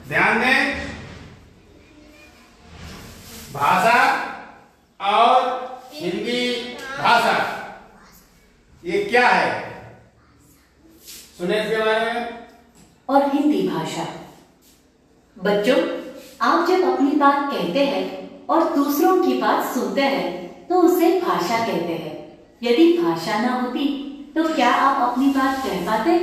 ध्यान दें, भाषा और हिंदी भाषा ये क्या है? सुने इसके बारे में। और हिंदी भाषा। बच्चों, आप जब अपनी बात कहते हैं और दूसरों की बात सुनते हैं तो उसे भाषा कहते हैं। यदि भाषा ना होती तो क्या आप अपनी बात कह पाते?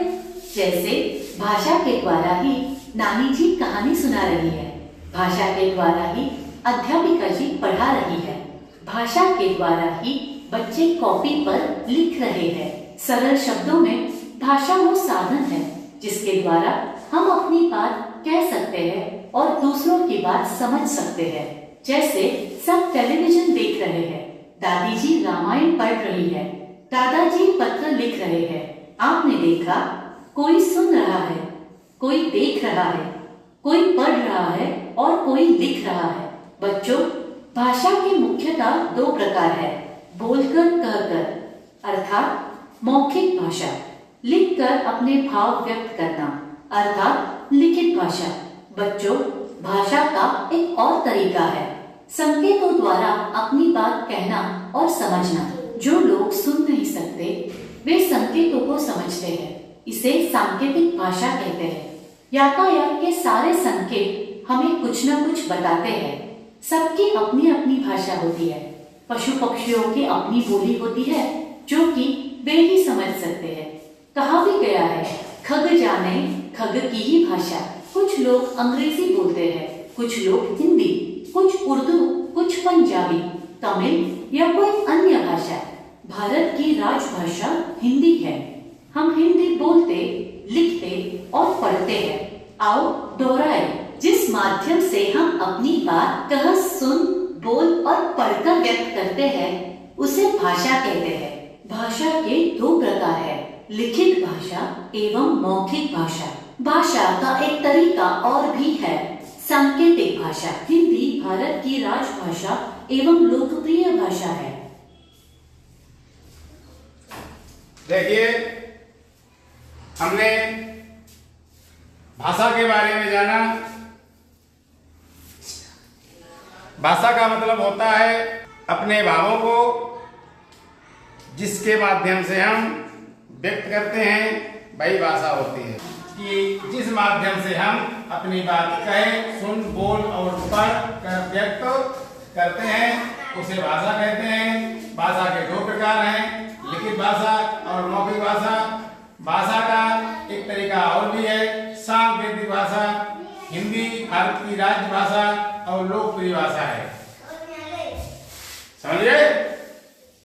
जैसे भाषा के द्वारा ही नानी जी कहानी सुना रही है, भाषा के द्वारा ही अध्यापिका जी पढ़ा रही है, भाषा के द्वारा ही बच्चे कॉपी पर लिख रहे हैं। सरल शब्दों में भाषा वो साधन है जिसके द्वारा हम अपनी बात कह सकते हैं और दूसरों की बात समझ सकते हैं। जैसे सब टेलीविजन देख रहे हैं, दादी जी रामायण पढ़ रही है, दादाजी पत्र लिख रहे हैं। आपने देखा कोई सुन रहा है, कोई देख रहा है, कोई पढ़ रहा है और कोई लिख रहा है। बच्चों, भाषा की मुख्यतः दो प्रकार है, बोलकर कहकर अर्थात मौखिक भाषा, लिखकर अपने भाव व्यक्त करना अर्थात लिखित भाषा। बच्चों, भाषा का एक और तरीका है संकेतों द्वारा अपनी बात कहना और समझना। जो लोग सुन नहीं सकते वे संकेतों को समझते हैं, इसे सांकेतिक भाषा कहते हैं। यातायात के सारे संकेत हमें कुछ न कुछ बताते हैं। सबकी अपनी अपनी भाषा होती है। पशु पक्षियों की अपनी बोली होती है जो कि वे ही समझ सकते हैं। कहा भी गया है, खग जाने खग की ही भाषा। कुछ लोग अंग्रेजी बोलते हैं, कुछ लोग हिंदी, कुछ उर्दू, कुछ पंजाबी, तमिल या कोई अन्य भाषा। भारत की राजभाषा हिंदी है। हम हिंदी बोलते, लिखते और पढ़ते हैं। आओ दोहराए, जिस माध्यम से हम अपनी बात कह, सुन, बोल और पढ़कर व्यक्त करते हैं उसे भाषा कहते हैं। भाषा के दो प्रकार है, लिखित भाषा एवं मौखिक भाषा। भाषा का एक तरीका और भी है, सांकेतिक भाषा। हिंदी भारत की राजभाषा एवं लोकप्रिय भाषा है। देखिए, हमने भाषा के बारे में जाना। भाषा का मतलब होता है अपने भावों को जिसके माध्यम से हम व्यक्त करते हैं, वही भाषा होती है। कि जिस माध्यम से हम अपनी बात कहें, सुन, बोल और पढ़ कर व्यक्त करते हैं उसे भाषा कहते हैं। भाषा के दो प्रकार हैं, लिखित भाषा और मौखिक भाषा। भाषा का एक तरीका और भी है, सांकेतिक भाषा। हिंदी भारत की राज्य भाषा और लोकप्रिय भाषा है। समझिए।